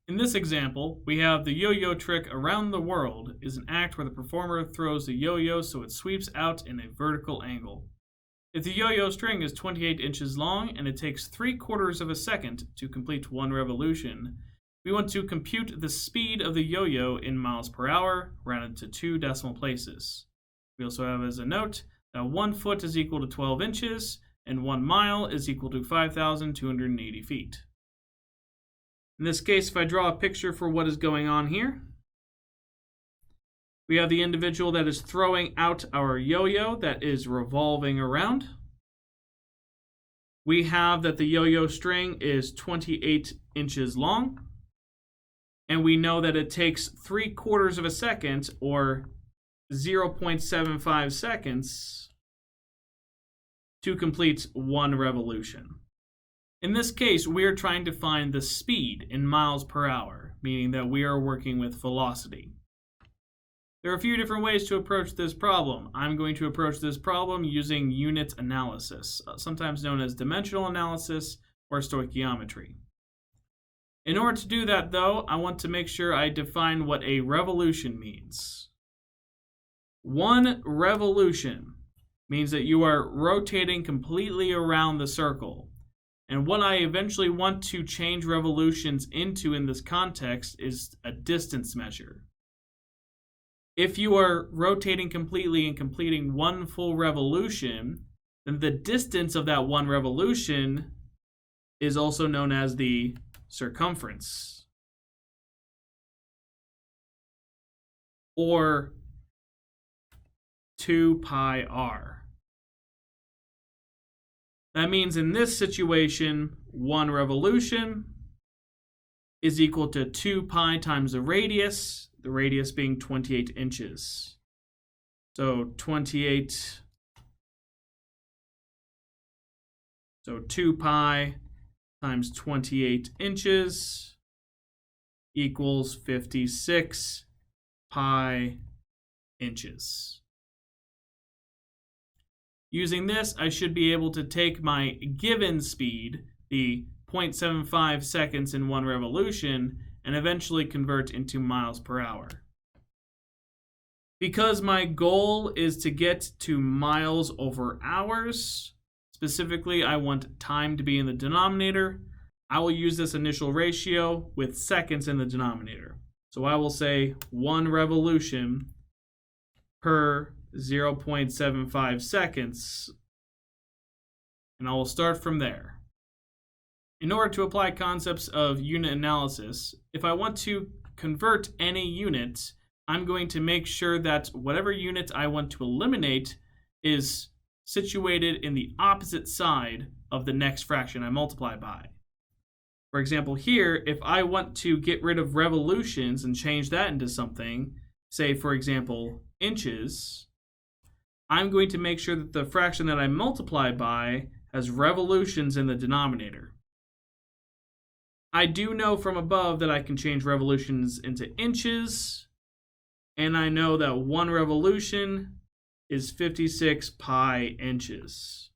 In this example, we have the yo-yo trick around the world is an act where the performer throws the yo-yo so it sweeps out in a vertical angle. If the yo-yo string is 28 inches long and it takes 3/4 of a second to complete one revolution, we want to compute the speed of the yo-yo in miles per hour rounded to 2 decimal places. We also have as a note that 1 foot is equal to 12 inches and 1 mile is equal to 5,280 feet. In this case, if I draw a picture for what is going on here, we have the individual that is throwing out our yo-yo that is revolving around. We have that the yo-yo string is 28 inches long. And we know that it takes 3/4 of a second, or 0.75 seconds, to complete one revolution. In this case, we are trying to find the speed in miles per hour, meaning that we are working with velocity. There are a few different ways to approach this problem. I'm going to approach this problem using unit analysis, sometimes known as dimensional analysis or stoichiometry. In order to do that, though, I want to make sure I define what a revolution means. One revolution means that you are rotating completely around the circle. And what I eventually want to change revolutions into in this context is a distance measure. If you are rotating completely and completing one full revolution, then the distance of that one revolution is also known as the circumference, or 2 pi r. That means in this situation, one revolution is equal to 2 pi times the radius being 28 inches. So 2 pi times 28 inches equals 56 pi inches. Using this, I should be able to take my given speed, the 0.75 seconds in one revolution, and eventually convert into miles per hour. Because my goal is to get to miles over hours, specifically, I want time to be in the denominator, I will use this initial ratio with seconds in the denominator. So I will say 1 revolution per 0.75 seconds, and I will start from there. In order to apply concepts of unit analysis, if I want to convert any unit, I'm going to make sure that whatever unit I want to eliminate is situated in the opposite side of the next fraction I multiply by. For example, here, if I want to get rid of revolutions and change that into something, say, for example, inches, I'm going to make sure that the fraction that I multiply by has revolutions in the denominator. I do know from above that I can change revolutions into inches, and I know that 1 revolution is 56 pi inches.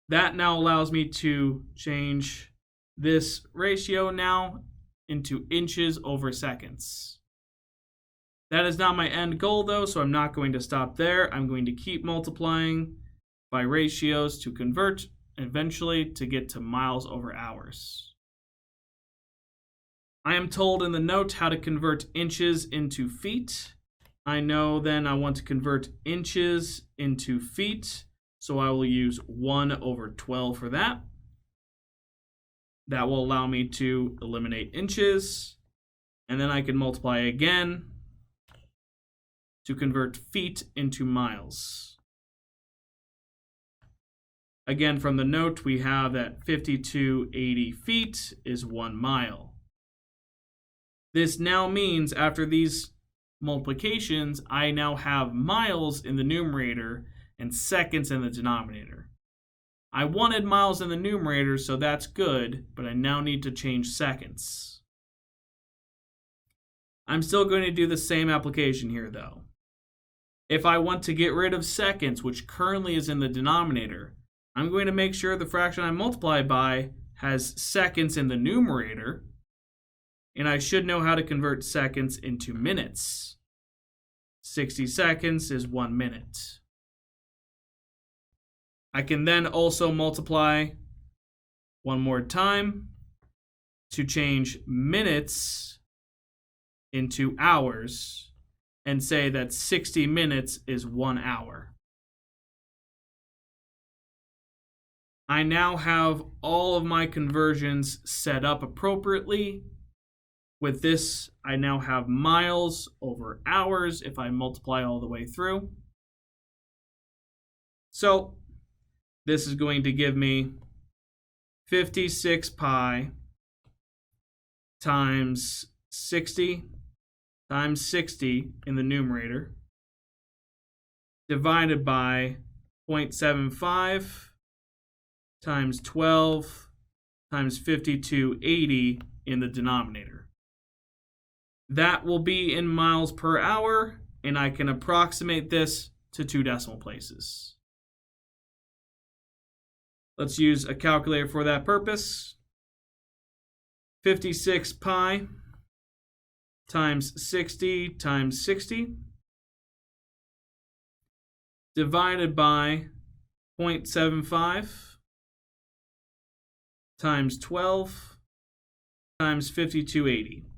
That now allows me to change this ratio now into inches over seconds. That is not my end goal, though, so I'm not going to stop there. I'm going to keep multiplying by ratios to convert eventually to get to miles over hours. I am told in the note how to convert inches into feet. I know then I want to convert inches into feet, so I will use 1/12 for that. That will allow me to eliminate inches, and then I can multiply again to convert feet into miles. Again, from the note, we have that 5280 feet is 1 mile. This now means after these multiplications, I now have miles in the numerator and seconds in the denominator. I wanted miles in the numerator, so that's good, but I now need to change seconds. I'm still going to do the same application here, though. If I want to get rid of seconds, which currently is in the denominator, I'm going to make sure the fraction I multiply by has seconds in the numerator, and I should know how to convert seconds into minutes. 60 seconds is 1 minute. I can then also multiply one more time to change minutes into hours and say that 60 minutes is 1 hour. I now have all of my conversions set up appropriately. With this, I now have miles over hours if I multiply all the way through. So this is going to give me 56 pi times 60 times 60 in the numerator divided by 0.75 times 12 times 5280 in the denominator. That will be in miles per hour, and I can approximate this to 2 decimal places. Let's use a calculator for that purpose. 56 pi times 60 times 60 divided by 0.75 times 12 times 5280.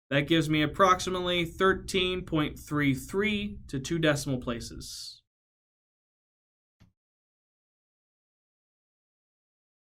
That gives me approximately 13.33 to 2 decimal places.